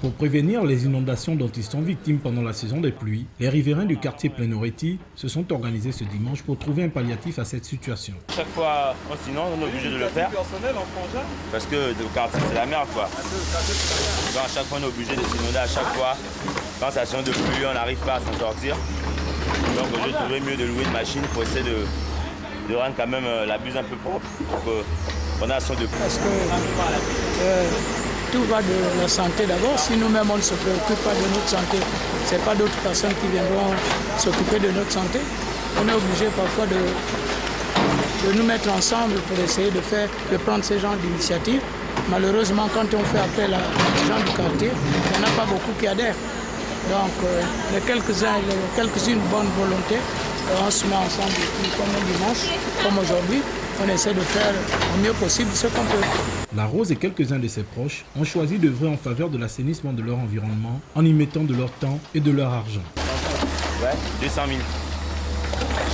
Pour prévenir les inondations dont ils sont victimes pendant la saison des pluies, les riverains du quartier Plein-Oretti se sont organisés ce dimanche pour trouver un palliatif à cette situation. Chaque fois, sinon on est obligé de le faire parce que le quartier c'est la merde quoi. Donc à chaque fois on est obligé de s'inonder à chaque fois. Quand c'est la saison de pluie, on n'arrive pas à s'en sortir. Donc je trouvais mieux de louer une machine pour essayer de rendre quand même la buse un peu propre pour que pendant la saison de pluie. Parce que tout va de la santé d'abord. Si nous-mêmes on ne se préoccupe pas de notre santé, ce n'est pas d'autres personnes qui viendront s'occuper de notre santé. On est obligé parfois de nous mettre ensemble pour essayer de prendre ce genre d'initiative. Malheureusement, quand on fait appel à des gens du quartier, il n'y en a pas beaucoup qui adhèrent. Donc, les quelques-unes bonnes volontés, on se met ensemble depuis comme un dimanche, comme aujourd'hui. On essaie de faire au mieux possible ce qu'on peut. La Rose et quelques-uns de ses proches ont choisi d'œuvrer en faveur de l'assainissement de leur environnement en y mettant de leur temps et de leur argent. Ouais, 200 000.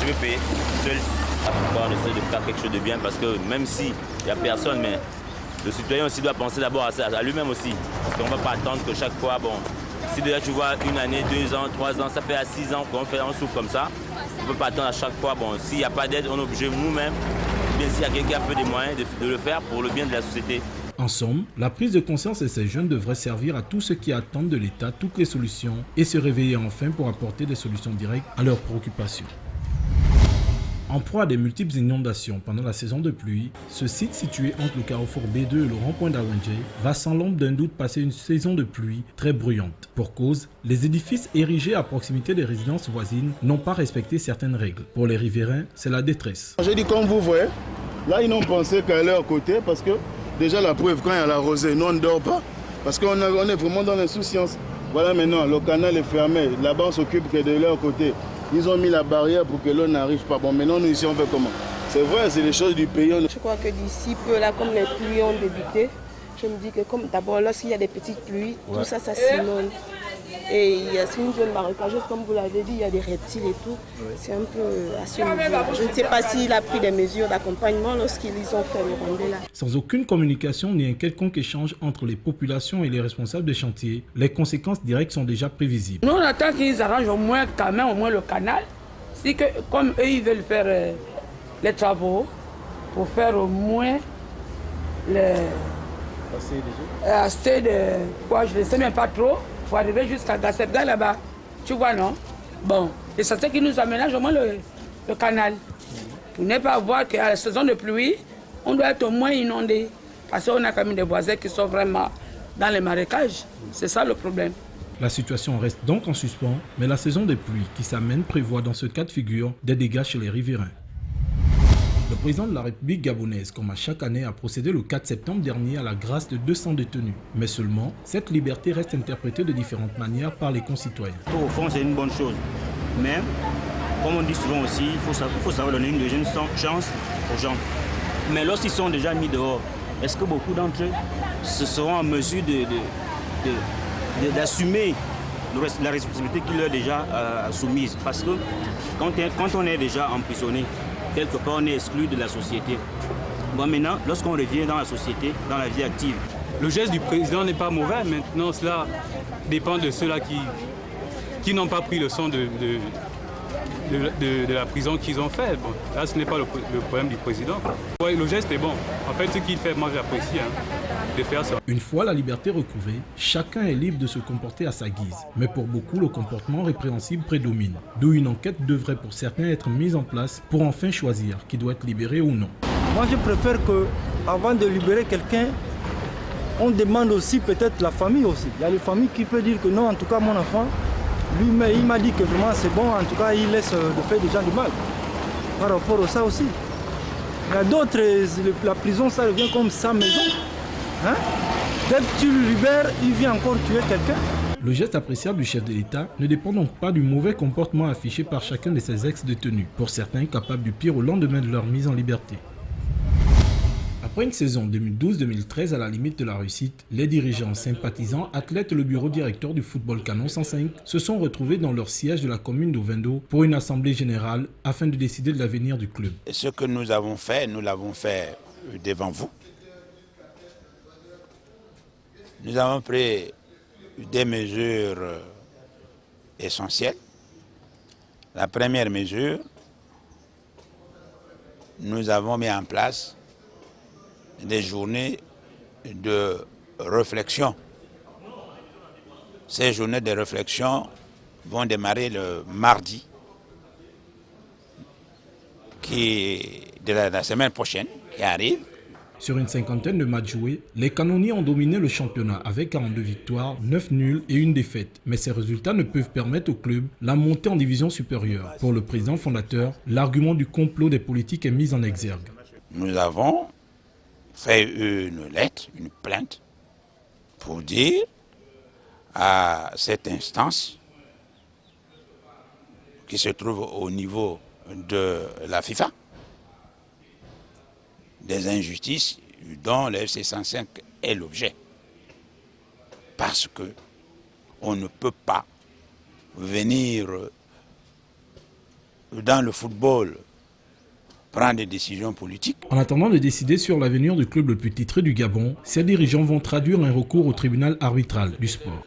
Je vais payer seul. On essaie de faire quelque chose de bien parce que même s'il n'y a personne, mais le citoyen aussi doit penser d'abord à lui-même aussi. Parce qu'on ne va pas attendre que chaque fois, bon, si déjà tu vois une année, 2 ans, 3 ans, ça fait à 6 ans qu'on souffre comme ça. On ne peut pas attendre à chaque fois. Bon, s'il n'y a pas d'aide, on est obligé nous-mêmes. Bien s'il y a quelqu'un qui a un peu des moyens de le faire pour le bien de la société. En somme, la prise de conscience de ces jeunes devrait servir à tous ceux qui attendent de l'État toutes les solutions et se réveiller enfin pour apporter des solutions directes à leurs préoccupations. En proie à des multiples inondations pendant la saison de pluie, ce site situé entre le carrefour B2 et le rond-point d'Awanje va sans l'ombre d'un doute passer une saison de pluie très bruyante. Pour cause, les édifices érigés à proximité des résidences voisines n'ont pas respecté certaines règles. Pour les riverains, c'est la détresse. J'ai dit comme vous voyez, là ils n'ont pensé qu'à leur côté parce que déjà la preuve quand il y a la rosée, nous on ne dort pas parce qu'on est vraiment dans l'insouciance. Voilà maintenant, le canal est fermé, là-bas on s'occupe que de leur côté. Ils ont mis la barrière pour que l'eau n'arrive pas. Bon, maintenant, nous, ici, on fait comment? C'est vrai, c'est les choses du pays. Je crois que d'ici peu, là, comme les pluies ont débuté, je me dis que comme d'abord, lorsqu'il y a des petites pluies, tout ça, ça s'inonde. Et il y a une zone marécageuse, comme vous l'avez dit, il y a des reptiles et tout. C'est un peu à ce niveau. Je ne sais pas s'il a pris des mesures d'accompagnement lorsqu'ils ont fait le rondé là. Sans aucune communication ni un quelconque échange entre les populations et les responsables des chantiers, les conséquences directes sont déjà prévisibles. Nous, on attend qu'ils arrangent au moins quand même le canal. Si que, comme eux, ils veulent faire les travaux pour faire au moins assez de quoi, je ne sais même pas trop. Pour arriver jusqu'à Gasserga là-bas. Tu vois, non? Bon, et c'est ça qui nous aménage au moins le canal. Pour ne pas voir qu'à la saison de pluie, on doit être au moins inondé. Parce qu'on a quand même des voisins qui sont vraiment dans les marécages. C'est ça le problème. La situation reste donc en suspens, mais la saison des pluies qui s'amène prévoit dans ce cas de figure des dégâts chez les riverains. Le président de la République gabonaise, comme à chaque année, a procédé le 4 septembre dernier à la grâce de 200 détenus. Mais seulement, cette liberté reste interprétée de différentes manières par les concitoyens. Au fond, c'est une bonne chose. Mais, comme on dit souvent aussi, il faut savoir donner une deuxième chance aux gens. Mais lorsqu'ils sont déjà mis dehors, est-ce que beaucoup d'entre eux se seront en mesure d'assumer la responsabilité qui leur est déjà soumise? Parce que quand on est déjà emprisonné, quelque part, on est exclu de la société. Bon, maintenant, lorsqu'on revient dans la société, dans la vie active. Le geste du président n'est pas mauvais. Maintenant, cela dépend de ceux-là qui n'ont pas pris le son de la prison qu'ils ont fait. Bon, là, ce n'est pas le problème du président. Ouais, le geste est bon. En fait, ce qu'il fait, moi, j'apprécie de faire ça. Une fois la liberté recouvrée, chacun est libre de se comporter à sa guise. Mais pour beaucoup, le comportement répréhensible prédomine. D'où une enquête devrait pour certains être mise en place pour enfin choisir qui doit être libéré ou non. Moi, je préfère qu'avant de libérer quelqu'un, on demande aussi peut-être la famille aussi. Il y a les familles qui peuvent dire que non, en tout cas, mon enfant, lui, il m'a dit que vraiment c'est bon, en tout cas, il laisse de faire des gens du mal. Par rapport à ça aussi. Il y a d'autres, la prison, ça devient comme sa maison. Hein? Dès que tu le libères, il vient encore tuer quelqu'un. Le geste appréciable du chef de l'État ne dépend donc pas du mauvais comportement affiché par chacun de ses ex-détenus, pour certains capables du pire au lendemain de leur mise en liberté. Après une saison 2012-2013 à la limite de la réussite, les dirigeants, sympathisants, athlètes et le bureau directeur du football Canon 105 se sont retrouvés dans leur siège de la commune d'Ovendo pour une assemblée générale afin de décider de l'avenir du club. Ce que nous avons fait, nous l'avons fait devant vous. Nous avons pris des mesures essentielles. La première mesure, nous avons mis en place des journées de réflexion. Ces journées de réflexion vont démarrer le mardi de la semaine prochaine qui arrive. Sur une cinquantaine de matchs joués, les canonniers ont dominé le championnat avec 42 victoires, 9 nuls et 1 défaite. Mais ces résultats ne peuvent permettre au club la montée en division supérieure. Pour le président fondateur, l'argument du complot des politiques est mis en exergue. Nous avons fait une lettre, une plainte, pour dire à cette instance qui se trouve au niveau de la FIFA, des injustices dont le FC 105 est l'objet. Parce que on ne peut pas venir dans le football prendre des décisions politiques. En attendant de décider sur l'avenir du club le plus titré du Gabon, ses dirigeants vont traduire un recours au tribunal arbitral du sport.